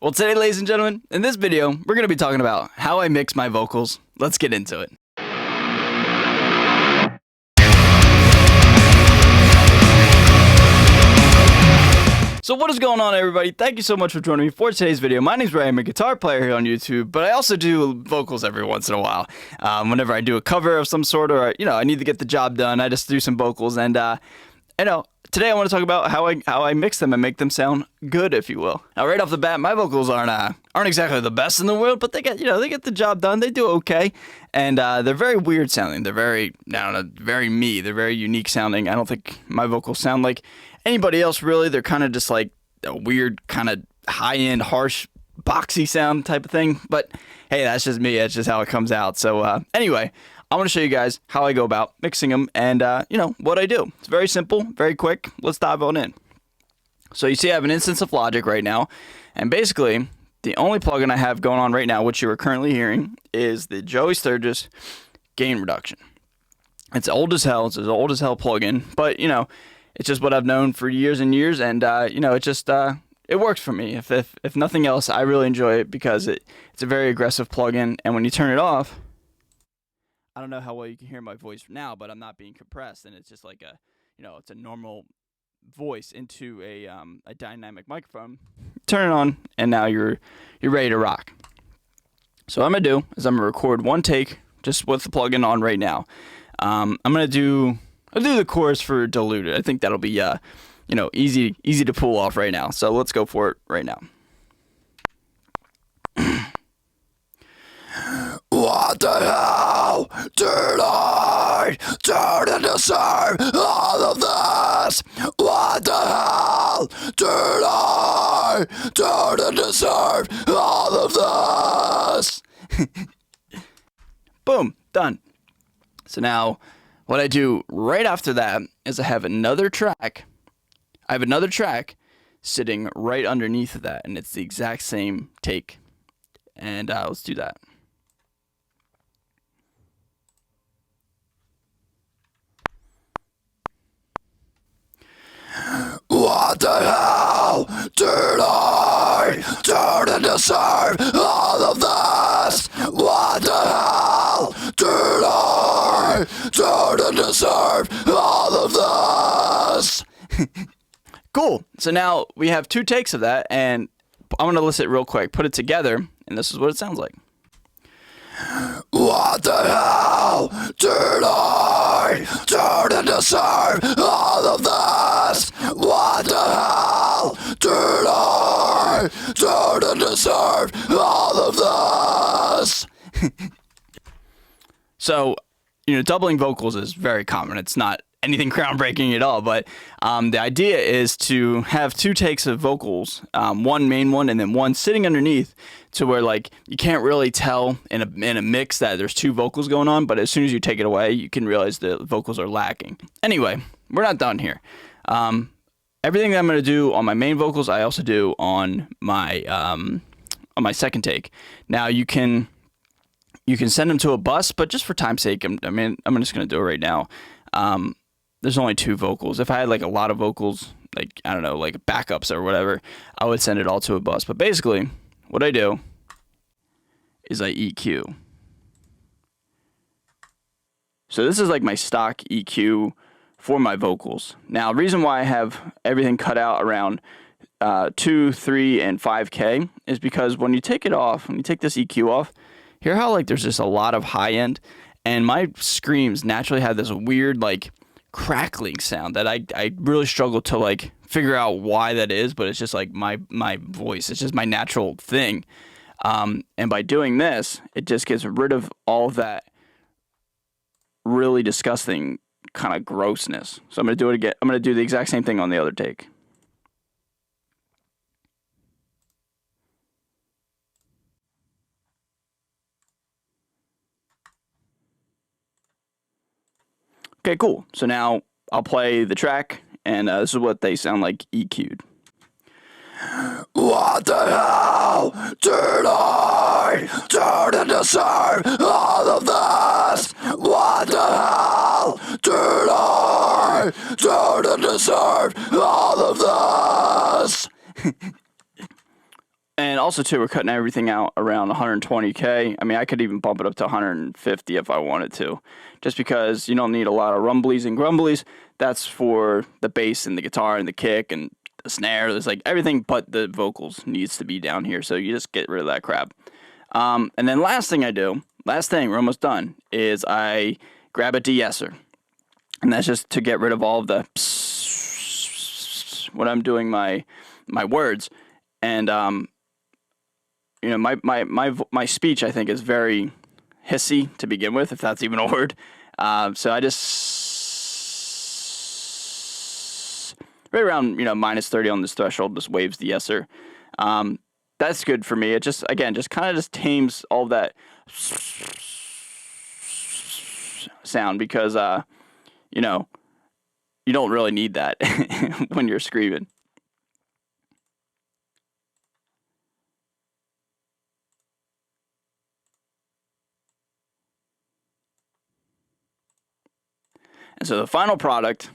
Well, today, ladies and gentlemen, in this video, we're going to be talking about how I mix my vocals. Let's get into it. So what is going on, everybody? Thank you so much for joining me for today's video. My name's Ray. I'm a guitar player here on YouTube, but I also do vocals every once in a while. Whenever I do a cover of some sort, or I need to get the job done, I just do some vocals. And today I want to talk about how I mix them and make them sound good, if you will. Now, right off the bat, my vocals aren't exactly the best in the world, but they get the job done. They do okay, and they're very weird sounding. They're very very me. They're very unique sounding. I don't think my vocals sound like anybody else really. They're kind of just like a weird kind of high-end, harsh, boxy sound type of thing. But hey, that's just me. That's just how it comes out. So anyway, I want to show you guys how I go about mixing them and, what I do. It's very simple, very quick. Let's dive on in. So you see I have an instance of Logic right now. And basically, the only plugin I have going on right now, which you are currently hearing, is the Joey Sturgis gain reduction. It's old as hell. It's an old as hell plugin. But, it's just what I've known for years and years. And, it works for me. If nothing else, I really enjoy it because it's a very aggressive plugin. And when you turn it off, I don't know how well you can hear my voice now, but I'm not being compressed, and it's just like it's a normal voice into a dynamic microphone. Turn it on, and now you're ready to rock. So what I'm gonna do is I'm gonna record one take just with the plugin on right now. I'll do the chorus for Diluted. I think that'll be easy to pull off right now. So let's go for it right now. What the hell did I do to deserve all of this? What the hell did I do to deserve all of this? Boom, done. So now what I do right after that is I have another track. Sitting right underneath of that, and it's the exact same take. And let's do that. What the hell did I do to deserve all of this? What the hell did I do to deserve all of this? Cool. So now we have two takes of that, and I'm going to list it real quick, put it together, and this is what it sounds like. What the hell did I do to deserve all of this? What the hell did I do to deserve all of this? So, doubling vocals is very common. It's not anything groundbreaking at all, but the idea is to have two takes of vocals, one main one and then one sitting underneath, to where you can't really tell in a mix that there's two vocals going on, but as soon as you take it away, you can realize the vocals are lacking. Anyway, we're not done here. Everything that I'm going to do on my main vocals, I also do on my second take. Now you can send them to a bus, but just for time's sake, I'm just going to do it right now. There's only two vocals. If I had a lot of vocals, backups or whatever, I would send it all to a bus. But basically, what I do is I EQ. So this is my stock EQ for my vocals. Now, the reason why I have everything cut out around 2, 3, and 5K is because when you take it off, when you take this EQ off, hear how there's just a lot of high end, and my screams naturally have this weird crackling sound that I really struggle to figure out why that is, but it's just my voice. It's just my natural thing. And by doing this, it just gets rid of all of that really disgusting kind of grossness. So I'm going to do it again. I'm going to do the exact same thing on the other take. Okay, cool. So now I'll play the track, and this is what they sound like EQ'd. What the hell did I do to deserve all of this? What the hell did I do to deserve all of this? And also, too, we're cutting everything out around 120K. I mean, I could even bump it up to 150 if I wanted to, just because you don't need a lot of rumblies and grumblies. That's for the bass and the guitar and the kick and the snare. There's like everything but the vocals needs to be down here, so you just get rid of that crap. And then last thing, we're almost done, is I grab a de-esser. And that's just to get rid of all of the when I'm doing my words. And you know, my speech, I think, is very hissy to begin with, if that's even a word. So I just right around, you know, minus 30 on this threshold just waves the de-esser. That's good for me. It just, again, just kind of just tames all that sound, because you know, you don't really need that when you're screaming. And so the final product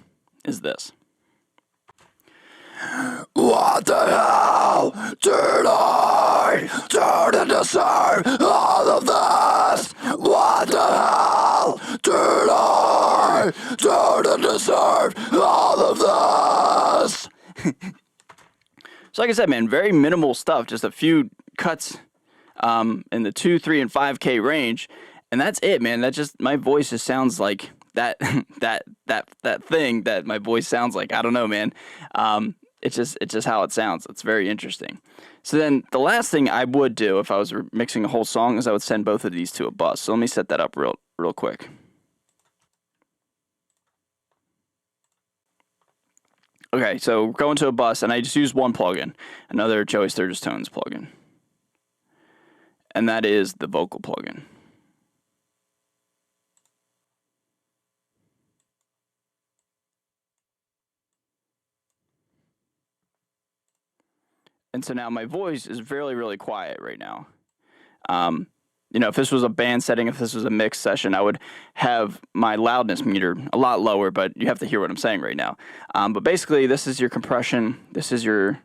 is this. What the hell did I do to deserve all of this? What the hell did I do to deserve all of this? So like I said, man, very minimal stuff, just a few cuts in the 2, 3, and 5K range, and that's it, man. That just, my voice just sounds like that thing that my voice sounds like. I don't know, man. It's just how it sounds. It's very interesting. So then the last thing I would do if I was mixing a whole song is I would send both of these to a bus. So let me set that up real quick. Okay, so going to a bus, and I just use one plugin, another Joey Sturgis Tones plugin, and that is the vocal plugin. And so now my voice is really quiet right now. You know, if this was a band setting, if this was a mix session, I would have my loudness meter a lot lower, but you have to hear what I'm saying right now. But basically, this is your compression. This is your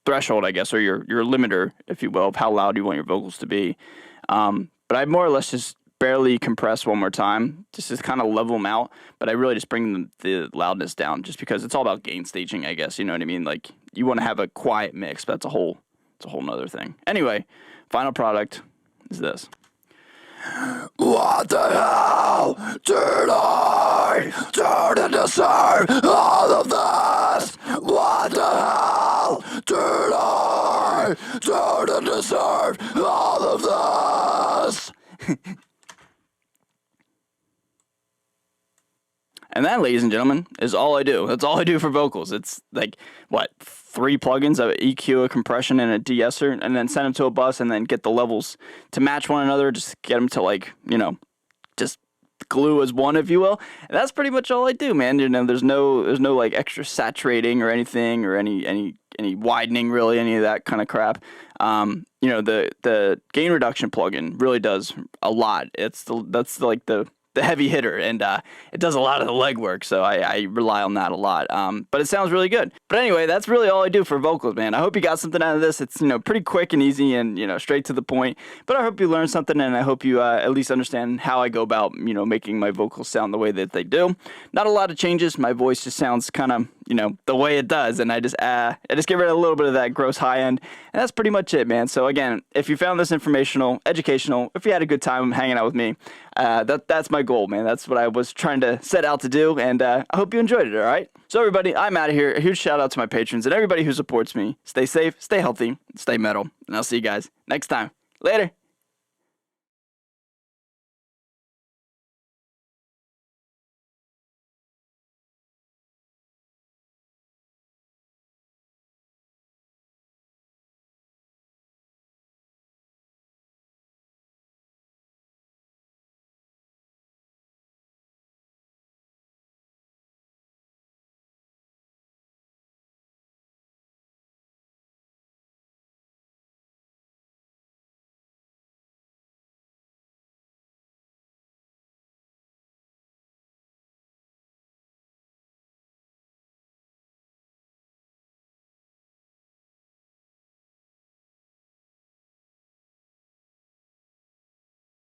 threshold, I guess, or your limiter, if you will, of how loud you want your vocals to be. But I more or less just barely compress one more time, just to kind of level them out. But I really just bring the loudness down, just because it's all about gain staging, I guess. You know what I mean? Like, you want to have a quiet mix, but it's a whole nother thing. Anyway, final product is this. What the hell did I do to deserve all of this? What the hell did I do to deserve all of this? And that, ladies and gentlemen, is all I do. That's all I do for vocals. It's like, what, 3 plugins, a EQ, a compression, and a de-esser, and then send them to a bus, and then get the levels to match one another, just get them to, like, you know, just glue as one, if you will. And that's pretty much all I do, man. You know, there's no like extra saturating or anything, or any widening, really, any of that kind of crap. You know, the gain reduction plugin really does a lot. That's like the heavy hitter, and it does a lot of the legwork, so I rely on that a lot. But it sounds really good. But anyway, that's really all I do for vocals, man. I hope you got something out of this. It's, you know, pretty quick and easy, and, you know, straight to the point. But I hope you learned something, and I hope you at least understand how I go about, you know, making my vocals sound the way that they do. Not a lot of changes. My voice just sounds kind of, you know, the way it does, and I just get rid of a little bit of that gross high end, and that's pretty much it, man. So again, if you found this informational, educational, if you had a good time hanging out with me, that's my goal, man. That's what I was trying to set out to do, and I hope you enjoyed it, all right? So everybody, I'm out of here. A huge shout out to my patrons and everybody who supports me. Stay safe, stay healthy, stay metal, and I'll see you guys next time. Later.